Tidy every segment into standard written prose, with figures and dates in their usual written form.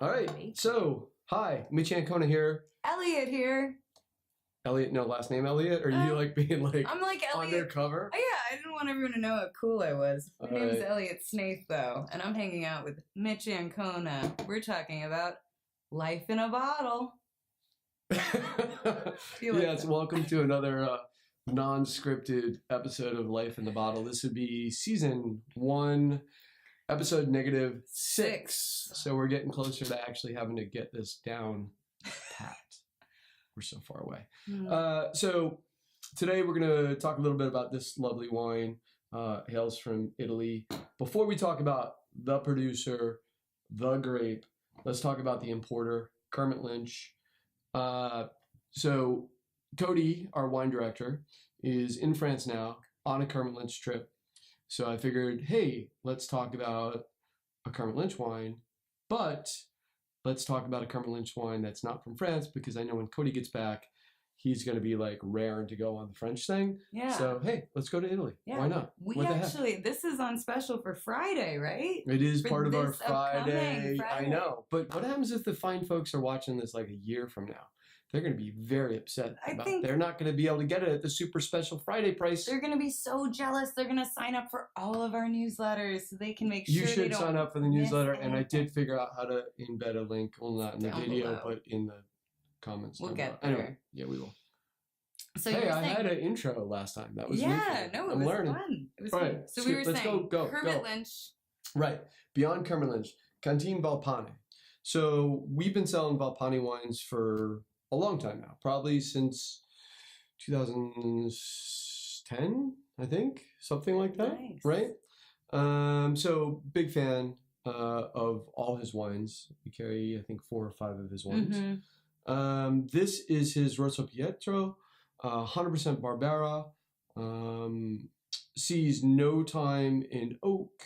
All right. So, hi, Mitch Ancona here. Elliot here. Elliot, no last name Elliot? Or you like being like I'm like Elliot. undercover? Oh, yeah, I didn't want everyone to know how cool I was. My All name's right. Elliot Snaith, though, and I'm hanging out with Mitch Ancona. We're talking about life in a bottle. Yes, welcome to another non-scripted episode of Life in the Bottle. This would be season 1, episode -6. So we're getting closer to actually having to get this down pat. We're so far away. So today we're going to talk a little bit about this lovely wine. Hails from Italy. Before we talk about the producer, the grape, let's talk about the importer, Kermit Lynch. So Cody, our wine director, is in France now on a Kermit Lynch trip. So I figured, hey, let's talk about a Kermit Lynch wine, but let's talk about a Kermit Lynch wine that's not from France, because I know when Cody gets back, he's going to be like raring to go on the French thing. Yeah. So, hey, let's go to Italy. Yeah. Why not? This is on special for Friday, right? It is For part of our this upcoming Friday. Friday. I know. But what happens if the fine folks are watching this like a year from now? They're going to be very upset they're not going to be able to get it at the super special Friday price. They're going to be so jealous. They're going to sign up for all of our newsletters so they can make sure You should sign up for the newsletter, and I anything. did figure out how to embed a link, well, not in the Down video, below. but in the comments. We'll down get below. there. Anyway, yeah, we will. So Hey, you were I saying, had an intro last time. That was it I'm was learning. fun. It was Right. fun. So we were Let's saying, go. Kermit Lynch. Right. Beyond Kermit Lynch, Cantine Valpane. So we've been selling Valpane wines for a long time now, probably since 2010, I think, something like that. Nice. Right? So big fan of all his wines. We carry, I think, 4 or 5 of his wines. Mm-hmm. This is his Rosso Pietro, 100% Barbera. Sees no time in oak,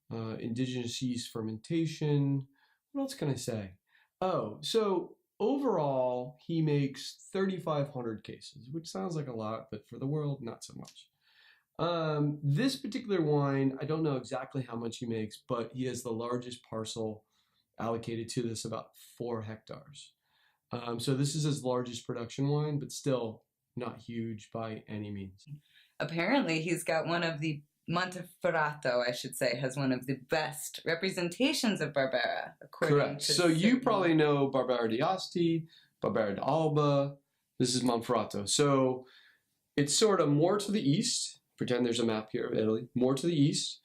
indigenous yeast fermentation. What else can I say? Oh, so overall, he makes 3,500 cases, which sounds like a lot, but for the world, not so much. This particular wine, I don't know exactly how much he makes, but he has the largest parcel allocated to this, about 4 hectares. So this is his largest production wine, but still not huge by any means. Apparently, he's got one of the Monteferrato, I should say, has one of the best representations of Barbera, according Correct. to So you certain- probably know Barbera di Asti, Barbera d'Alba. This is Monferrato. So it's sort of more to the east. Pretend there's a map here of Italy. More to the east.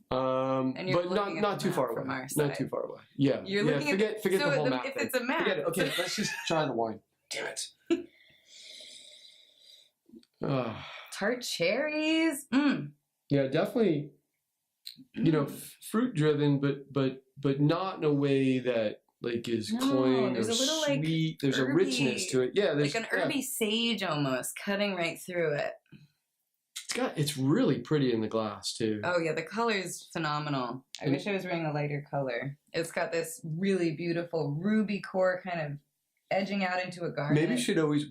And you're But looking at not the too map far from away. our Not side. too far away. Yeah. You're yeah, looking forget at the whole map if thing. it's a map. Forget it. Okay, let's just try the wine. Damn it. Tart cherries. Yeah, definitely. You know, fruit driven, but not in a way that like is No, cloying or there's a little, like, sweet. There's a herby- richness to it. Yeah, there's Like an herby sage almost, cutting right through it. It's really pretty in the glass too. Oh yeah, the color is phenomenal. I wish I was wearing a lighter color. It's got this really beautiful ruby core kind of edging out into a garnet. Maybe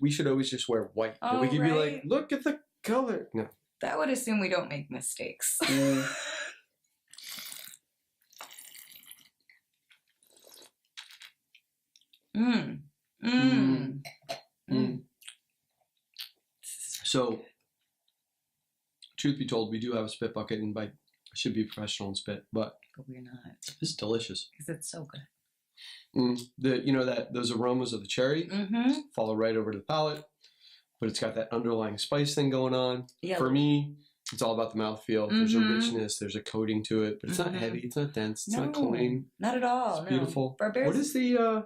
we should always just wear white. Oh, And we could be right. like, look at the color. No. That would assume we don't make mistakes. So, truth be told, we do have a spit bucket, and I should be professional and spit, but But we're not, this is delicious. because it's so good. Those aromas of the cherry follow right over to the palate, but it's got that underlying spice thing going on. Yeah. For me, it's all about the mouthfeel. There's a richness, there's a coating to it, but it's not heavy, it's not dense, it's not cloying. Not at all. It's beautiful. Barbera's What is the?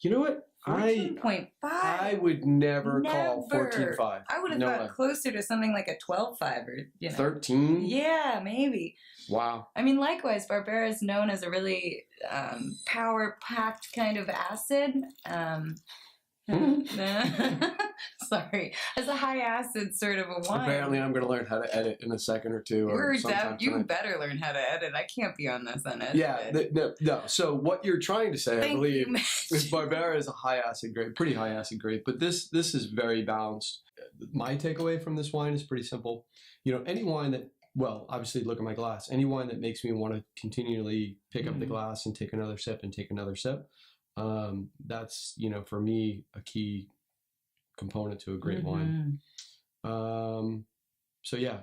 You know what? 14.5. I would never call Never. 14.5. I would have No thought way. closer to something like a 12.5 or 13? Yeah, maybe. Wow. I mean, likewise, Barbera is known as a really power-packed kind of acid. Sorry, as a high-acid sort of a wine. Apparently, I'm going to learn how to edit in a second or two. Or sometime You tonight. better learn how to edit. I can't be on this unedited. Yeah, no. So what you're trying to say, I Thank believe, you, is Barbera is a high acid grape, pretty high acid grape, but this is very balanced. My takeaway from this wine is pretty simple. You know, any wine that well, obviously look at my glass. Any wine that makes me want to continually pick up the glass and take another sip and take another sip. That's, for me, a key component to a great wine. So yeah,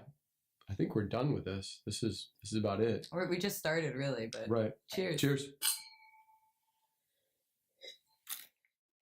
I think we're done with this. This is about it. Or we just started really, but Right. cheers. Cheers.